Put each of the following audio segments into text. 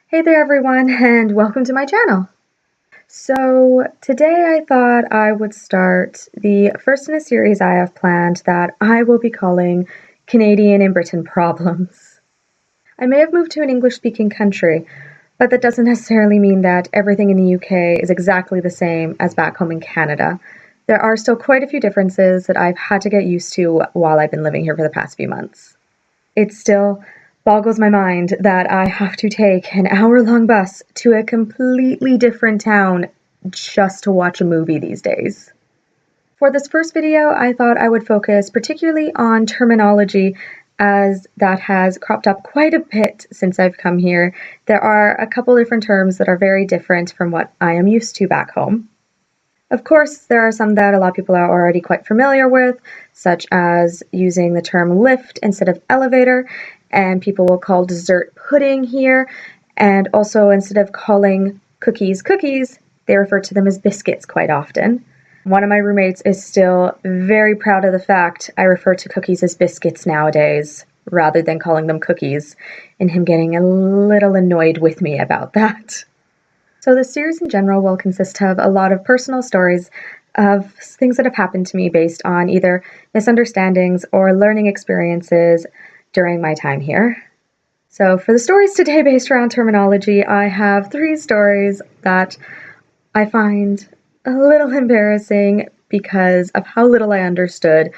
Hey there everyone, and welcome to my channel. So today I thought I would start the first in a series I have planned that I will be calling Canadian in Britain Problems. I may have moved to an English-speaking country, but that doesn't necessarily mean that everything in the UK is exactly the same as back home in Canada. There are still quite a few differences that I've had to get used to while I've been living here for the past few months. It still boggles my mind that I have to take an hour-long bus to a completely different town just to watch a movie these days. For this first video, I thought I would focus particularly on terminology, as that has cropped up quite a bit since I've come here. There are a couple different terms that are very different from what I am used to back home. Of course, there are some that a lot of people are already quite familiar with, such as using the term lift instead of elevator, and people will call dessert pudding here, and also instead of calling cookies cookies, they refer to them as biscuits quite often. One of my roommates is still very proud of the fact I refer to cookies as biscuits nowadays, rather than calling them cookies, and him getting a little annoyed with me about that. So the series in general will consist of a lot of personal stories of things that have happened to me based on either misunderstandings or learning experiences during my time here. So for the stories today based around terminology, I have 3 stories that I find a little embarrassing because of how little I understood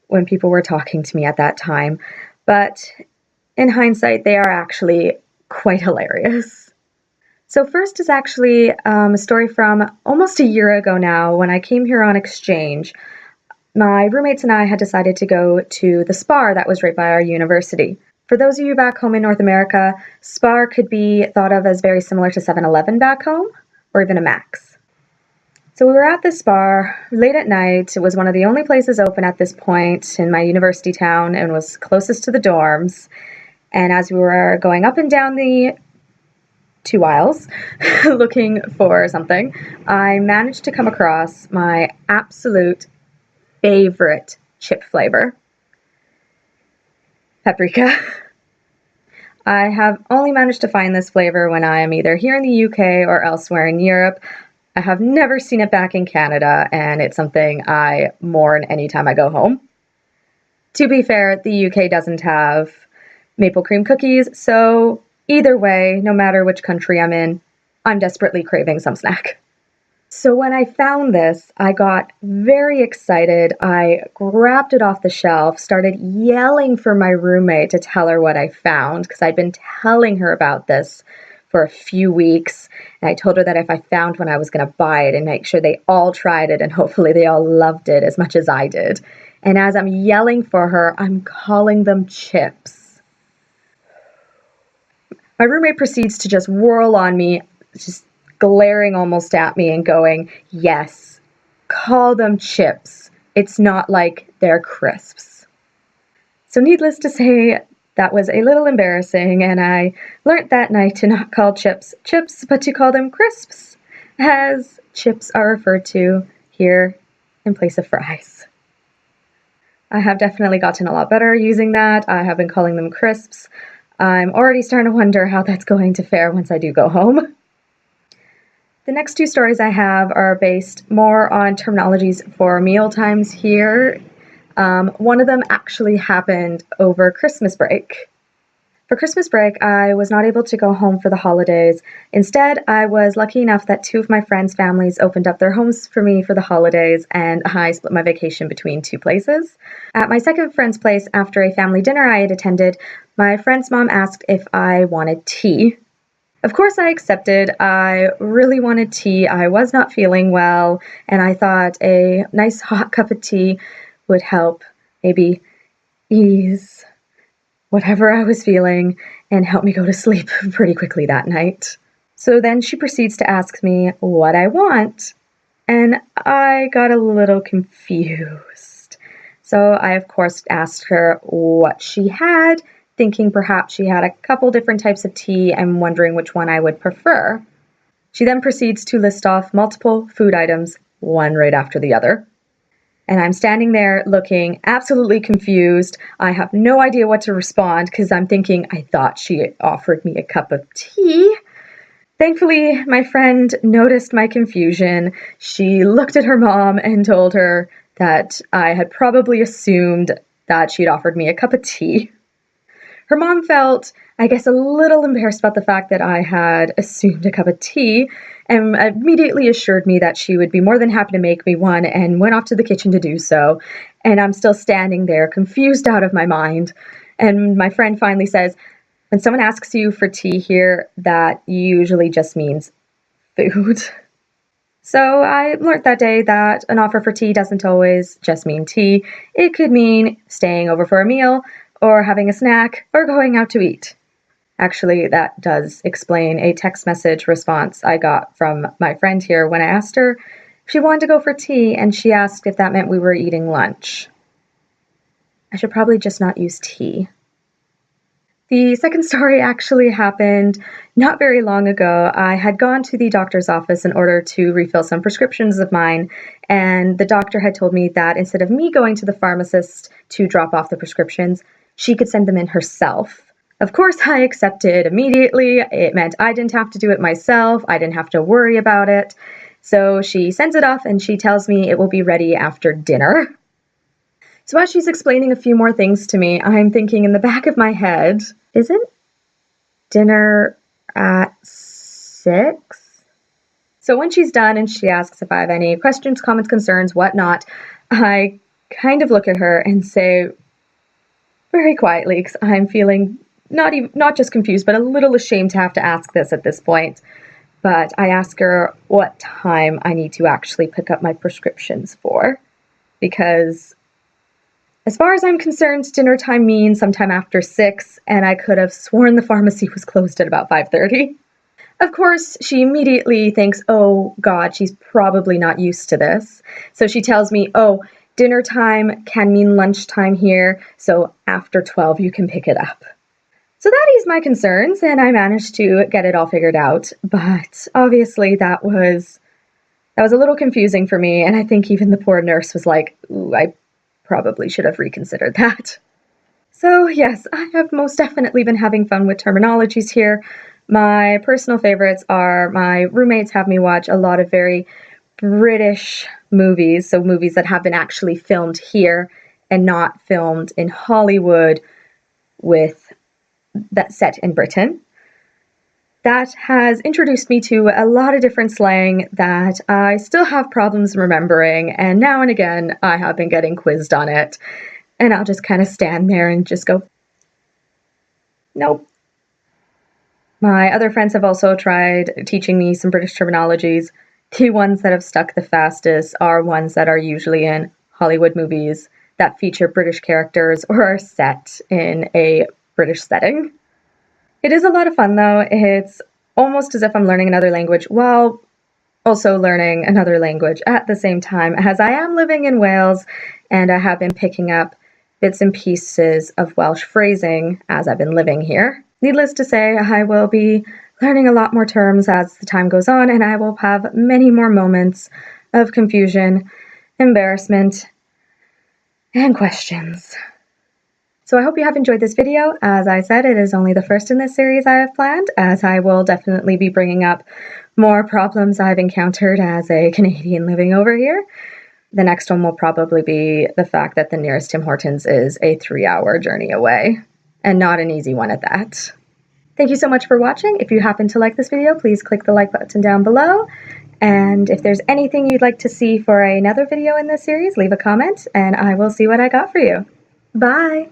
when people were talking to me at that time. But in hindsight, they are actually quite hilarious. So first is actually a story from almost a year ago now when I came here on exchange. My roommates and I had decided to go to the SPAR that was right by our university. For those of you back home in North America, SPAR could be thought of as very similar to 7-Eleven back home, or even a Max. So we were at this SPAR late at night. It was one of the only places open at this point in my university town and was closest to the dorms. And as we were going up and down the 2 aisles looking for something, I managed to come across my absolute favorite chip flavor, paprika. I have only managed to find this flavor when I am either here in the UK or elsewhere in Europe. I have never seen it back in Canada, and it's something I mourn anytime I go home. To be fair, the UK doesn't have maple cream cookies, so either way, no matter which country I'm in, I'm desperately craving some snack. So when I found this, I got very excited. I grabbed it off the shelf, started yelling for my roommate to tell her what I found, because I'd been telling her about this for a few weeks. And I told her that if I found one, I was going to buy it and make sure they all tried it, and hopefully they all loved it as much as I did. And as I'm yelling for her, I'm calling them chips. My roommate proceeds to just whirl on me, just glaring almost at me and going, "Yes, call them chips. It's not like they're crisps." So needless to say, that was a little embarrassing, and I learnt that night to not call chips chips, but to call them crisps, as chips are referred to here in place of fries. I have definitely gotten a lot better using that. I have been calling them crisps. I'm already starting to wonder how that's going to fare once I do go home. The next 2 stories I have are based more on terminologies for meal times here. One of them actually happened over Christmas break. For Christmas break, I was not able to go home for the holidays. Instead, I was lucky enough that 2 of my friends' families opened up their homes for me for the holidays, and I split my vacation between 2 places. At my second friend's place, after a family dinner I had attended, my friend's mom asked if I wanted tea. Of course I accepted. I really wanted tea. I was not feeling well, and I thought a nice hot cup of tea would help maybe ease whatever I was feeling and help me go to sleep pretty quickly that night. So then she proceeds to ask me what I want, and I got a little confused. So I, of course, asked her what she had, thinking perhaps she had a couple different types of tea and wondering which one I would prefer. She then proceeds to list off multiple food items, one right after the other. And I'm standing there looking absolutely confused. I have no idea what to respond because I'm thinking I thought she offered me a cup of tea. Thankfully, my friend noticed my confusion. She looked at her mom and told her that I had probably assumed that she'd offered me a cup of tea. Her mom felt, I guess, a little embarrassed about the fact that I had assumed a cup of tea and immediately assured me that she would be more than happy to make me one and went off to the kitchen to do so. And I'm still standing there, confused out of my mind. And my friend finally says, when someone asks you for tea here, that usually just means food. So I learned that day that an offer for tea doesn't always just mean tea. It could mean staying over for a meal, or having a snack, or going out to eat. Actually, that does explain a text message response I got from my friend here when I asked her if she wanted to go for tea, and she asked if that meant we were eating lunch. I should probably just not use tea. The second story actually happened not very long ago. I had gone to the doctor's office in order to refill some prescriptions of mine, and the doctor had told me that instead of me going to the pharmacist to drop off the prescriptions, she could send them in herself. Of course, I accepted immediately. It meant I didn't have to do it myself. I didn't have to worry about it. So she sends it off and she tells me it will be ready after dinner. So as she's explaining a few more things to me, I'm thinking in the back of my head, isn't dinner at 6? So when she's done and she asks if I have any questions, comments, concerns, whatnot, I kind of look at her and say very quietly, because I'm feeling not just confused, but a little ashamed to have to ask this at this point. But I ask her what time I need to actually pick up my prescriptions for, because as far as I'm concerned, dinner time means sometime after 6, and I could have sworn the pharmacy was closed at about 5:30. Of course, she immediately thinks, oh God, she's probably not used to this. So she tells me, oh, dinner time can mean lunchtime here, so after 12 you can pick it up. So that eased my concerns, and I managed to get it all figured out. But obviously that was a little confusing for me, and I think even the poor nurse was like, ooh, I probably should have reconsidered that. So yes, I have most definitely been having fun with terminologies here. My personal favorites are my roommates have me watch a lot of very British movies, so movies that have been actually filmed here and not filmed in Hollywood with that set in Britain. That has introduced me to a lot of different slang that I still have problems remembering, and now and again I have been getting quizzed on it, and I'll just kind of stand there and just go, nope. My other friends have also tried teaching me some British terminologies. The ones that have stuck the fastest are ones that are usually in Hollywood movies that feature British characters or are set in a British setting. It is a lot of fun though. It's almost as if I'm learning another language while also learning another language at the same time, as I am living in Wales and I have been picking up bits and pieces of Welsh phrasing as I've been living here. Needless to say, I will be learning a lot more terms as the time goes on, and I will have many more moments of confusion, embarrassment, and questions. So I hope you have enjoyed this video. As I said, it is only the first in this series I have planned, as I will definitely be bringing up more problems I've encountered as a Canadian living over here. The next one will probably be the fact that the nearest Tim Hortons is a 3-hour journey away, and not an easy one at that. Thank you so much for watching. If you happen to like this video, please click the like button down below. And if there's anything you'd like to see for another video in this series, leave a comment and I will see what I got for you. Bye!